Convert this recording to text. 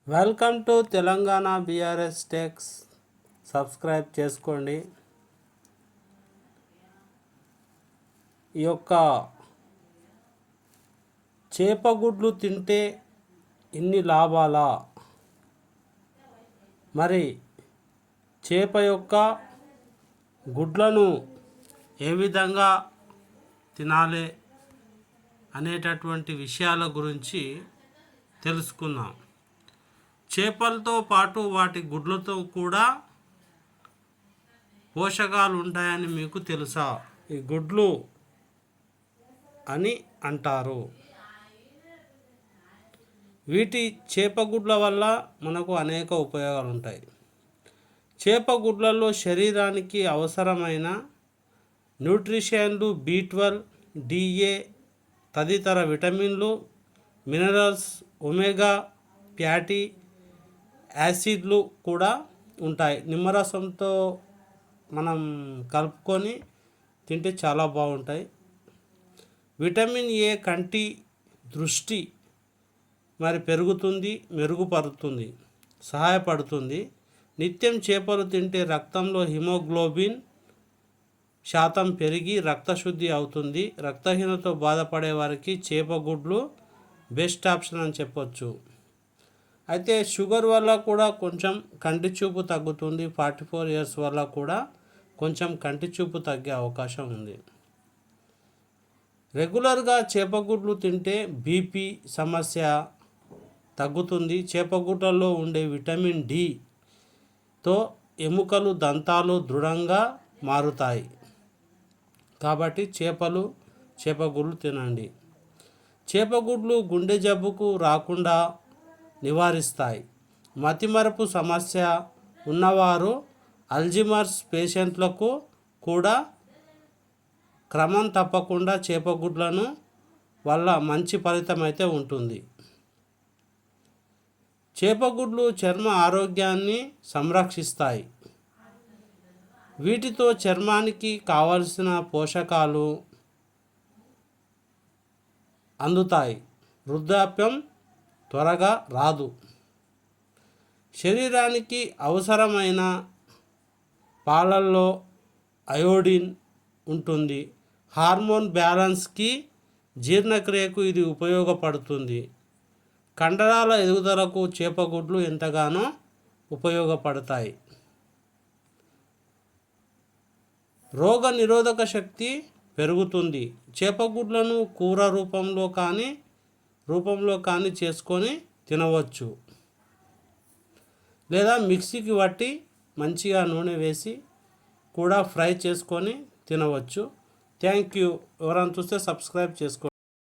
Welcome to Telangana BRS techs. Subscribe చేసుకోండి. ఈ యొక్క చేపగుడ్లు తింటే ఇన్ని లాభాలా? మరి చేప యొక్క గుడ్లను ఏ విధంగా తినాలి అనేటటువంటి విషయాల గురించి తెలుసుకుందాం. చేపలతో పాటు వాటి గుడ్లతో కూడా పోషకాలు ఉంటాయని మీకు తెలుసా? ఈ గుడ్లు అని అంటారు. వీటి చేపగుడ్ల వల్ల మనకు అనేక ఉపయోగాలు ఉంటాయి. చేపగుడ్లలో శరీరానికి అవసరమైన న్యూట్రిషన్లు B12, DA తదితర విటమిన్లు, మినరల్స్, ఒమేగా ఫ్యాటీ యాసిడ్లు కూడా ఉంటాయి. నిమ్మరసంతో మనం కలుపుకొని తింటే చాలా బాగుంటాయి. విటమిన్ A కంటి దృష్టి పెరుగుతుంది, మెరుగుపడుతుంది, సహాయపడుతుంది. నిత్యం చేపలు తింటే రక్తంలో హిమోగ్లోబిన్ శాతం పెరిగి రక్తశుద్ధి అవుతుంది. రక్తహీనతతో బాధపడే వారికి చేపగుడ్లు బెస్ట్ ఆప్షన్ అని చెప్పొచ్చు. అయితే షుగర్ వల్ల కూడా కొంచెం కంటి చూపు తగ్గుతుంది. 44 years వల్ల కూడా కొంచెం కంటి చూపు తగ్గే అవకాశం ఉంది. రెగ్యులర్గా చేపగుడ్లు తింటే బీపీ సమస్య తగ్గుతుంది. చేపగుడ్లలో ఉండే విటమిన్ Dతో ఎముకలు, దంతాలు దృఢంగా మారుతాయి. కాబట్టి చేపగుడ్లు తినండి. చేపగుడ్లు గుండె జబ్బుకు రాకుండా నివారిస్తాయి. మతిమరుపు సమస్య ఉన్నవారు, అల్జీమర్స్ పేషెంట్లకు కూడా క్రమం తప్పకుండా చేపగుడ్లను వల్ల మంచి ఫలితం అయితే ఉంటుంది. చేపగుడ్లు చర్మ ఆరోగ్యాన్ని సంరక్షిస్తాయి. వీటితో చర్మానికి కావలసిన పోషకాలు అందుతాయి. వృద్ధాప్యం త్వరగా రాదు. శరీరానికి అవసరమైన పాలల్లో అయోడిన్ ఉంటుంది. హార్మోన్ బ్యాలెన్స్కి, జీర్ణక్రియకు ఇది ఉపయోగపడుతుంది. కండరాల ఎదుగుదలకు చేపగుడ్లు ఎంతగానో ఉపయోగపడతాయి. రోగ నిరోధక శక్తి పెరుగుతుంది. చేపగుడ్లను కూర రూపంలో కానీ చేసుకొని తినవచ్చు, లేదా మిక్సీకి పట్టి మంచిగా నూనె వేసి కూడా ఫ్రై చేసుకొని తినవచ్చు. Thank you. ఎవరైనా చూస్తే సబ్స్క్రైబ్ చేసుకోండి.